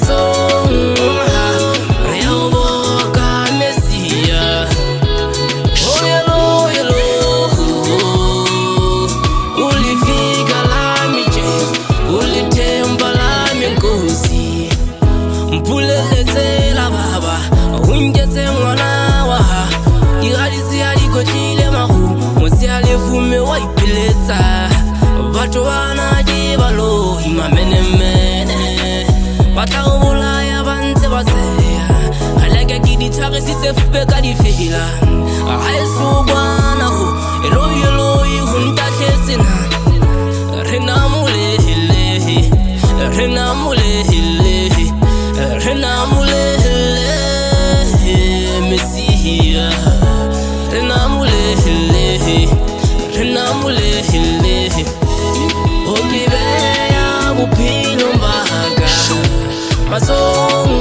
mazong re a o boka Mesia oh yelo yelo ulifika lami Jesu ulithemba lami Nkosi mpulelezela baba ungeze ngwana wa igalisi alikotile mahu mosi alevume waipiletsa batho bana je balo imamenemene batlaubulaya bantse batseya aleke ke dithagisitse fupe ka difela a eso bana ho eloyi ho ntatletsena re namulehele re namulehele re namulehele Mesia re namulehele re namulehele o kibeya bophelo mbaka mazong